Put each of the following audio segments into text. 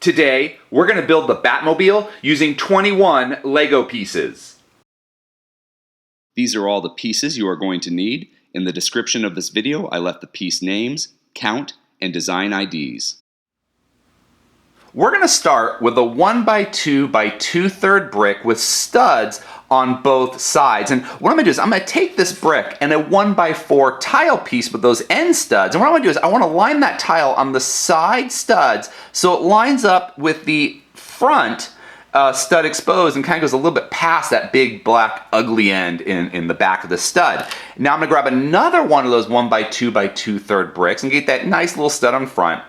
Today, we're going to build the Batmobile using 21 Lego pieces. These are all the pieces you are going to need. In the description of this video, I left the piece names, count, and design IDs. We're going to start with a 1x2 by 2/3 brick with studs on both sides. And what I'm going to do is I'm going to take this brick and a 1x4 tile piece with those end studs. And what I'm going to do is I want to line that tile on the side studs so it lines up with the front stud exposed and kind of goes a little bit past that big black ugly end in the back of the stud. Now I'm going to grab another one of those 1x2 by 2/3 bricks and get that nice little stud on front.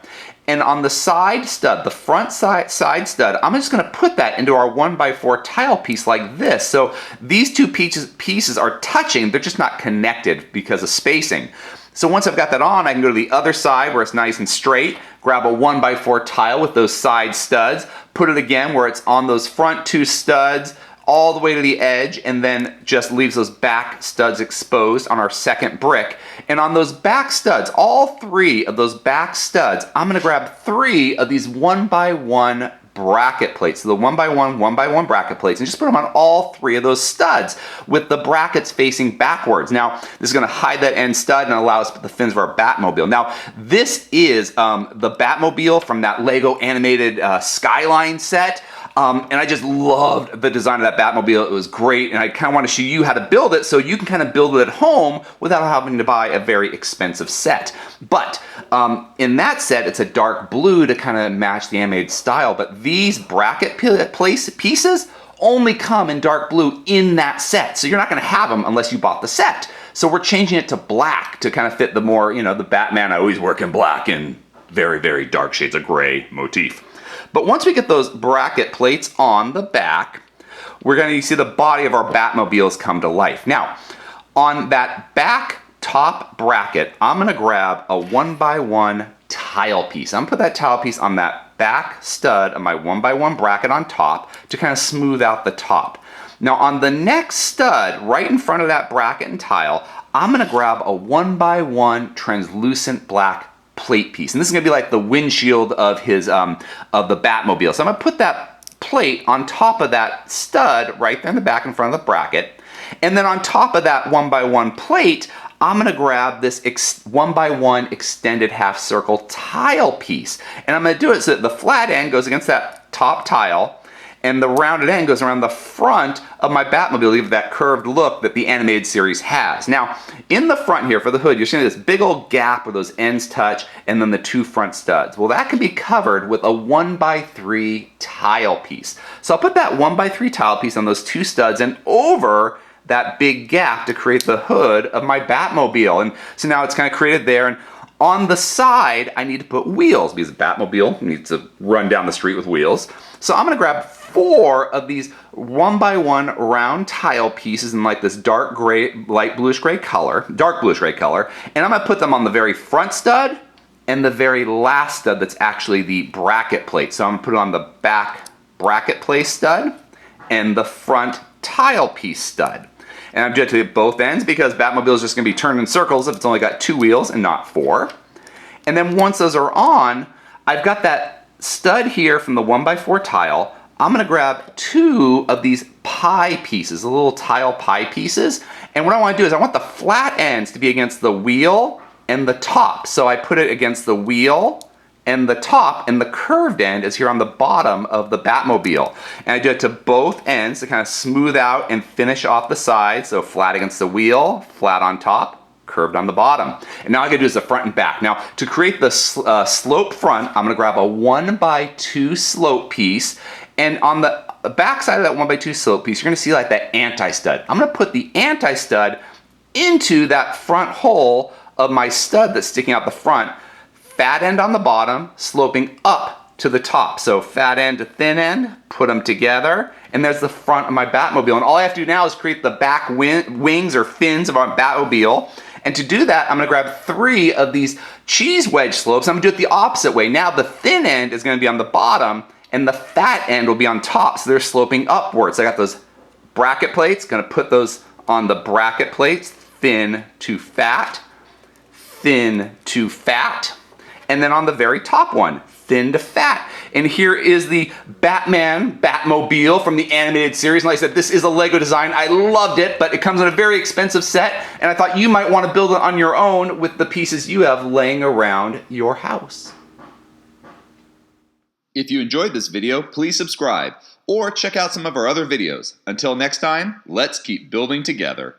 And on the side stud, the front side stud, I'm just going to put that into our 1x4 tile piece like this. So these two pieces are touching, they're just not connected because of spacing. So once I've got that on, I can go to the other side where it's nice and straight, grab a 1x4 tile with those side studs, put it again where it's on those front two studs, all the way to the edge, and then just leaves those back studs exposed on our second brick. And on those back studs, all three of those back studs, I'm gonna grab 3 of these 1x1 bracket plates. So the 1x1 bracket plates, and just put them on all 3 of those studs with the brackets facing backwards. Now, this is gonna hide that end stud and allow us to put the fins of our Batmobile. Now, this is the Batmobile from that Lego animated Skyline set. And I just loved the design of that Batmobile. It was great, and I kind of want to show you how to build it so you can kind of build it at home without having to buy a very expensive set. But in that set, it's a dark blue to kind of match the animated style, but these bracket pieces only come in dark blue in that set. So you're not going to have them unless you bought the set. So we're changing it to black to kind of fit the more, you know, the Batman, I always work in black and very, very dark shades of gray motif. But once we get those bracket plates on the back, we're going to see the body of our Batmobiles come to life. Now, on that back top bracket, I'm going to grab a 1x1 tile piece. I'm going to put that tile piece on that back stud of my 1x1 bracket on top to kind of smooth out the top. Now, on the next stud, right in front of that bracket and tile, I'm going to grab a 1x1 translucent black plate piece, and this is going to be like the windshield of his of the Batmobile. So I'm going to put that plate on top of that stud right there in the back in front of the bracket, and then on top of that 1x1 plate, I'm going to grab this 1x1 extended half circle tile piece, and I'm going to do it so that the flat end goes against that top tile and the rounded end goes around the front of my Batmobile to give that curved look that the animated series has. Now, in the front here for the hood, you're seeing this big old gap where those ends touch and then the 2 front studs. Well, that can be covered with a 1x3 tile piece. So I'll put that 1x3 tile piece on those 2 studs and over that big gap to create the hood of my Batmobile. And so now it's kind of created there. And on the side, I need to put wheels because the Batmobile needs to run down the street with wheels. So I'm going to grab 4 of these 1x1 round tile pieces in like this dark gray, light bluish gray color, dark bluish gray color, and I'm going to put them on the very front stud and the very last stud that's actually the bracket plate. So I'm going to put it on the back bracket plate stud and the front tile piece stud. And I'm doing it to both ends because Batmobile is just going to be turned in circles if it's only got 2 wheels and not 4. And then once those are on, I've got that stud here from the 1x4 tile. I'm going to grab 2 of these pie pieces, the little tile pie pieces. And what I want to do is I want the flat ends to be against the wheel and the top. So I put it against the wheel and the top, and the curved end is here on the bottom of the Batmobile. And I do it to both ends to kind of smooth out and finish off the sides. So flat against the wheel, flat on top, curved on the bottom. And now all I gotta do is the front and back. Now, to create the slope front, I'm gonna grab a 1x2 slope piece, and on the back side of that 1x2 slope piece, you're gonna see like that anti-stud. I'm gonna put the anti-stud into that front hole of my stud that's sticking out the front, fat end on the bottom, sloping up to the top. So fat end to thin end, put them together, and there's the front of my Batmobile. And all I have to do now is create the back wings or fins of our Batmobile. And to do that, I'm going to grab 3 of these cheese wedge slopes. I'm going to do it the opposite way. Now the thin end is going to be on the bottom, and the fat end will be on top, so they're sloping upwards. I got those bracket plates, going to put those on the bracket plates, thin to fat, thin to fat, and then on the very top one, thin to fat. And here is the Batmobile from the animated series. And like I said, this is a Lego design. I loved it, but it comes in a very expensive set. And I thought you might want to build it on your own with the pieces you have laying around your house. If you enjoyed this video, please subscribe or check out some of our other videos. Until next time, let's keep building together.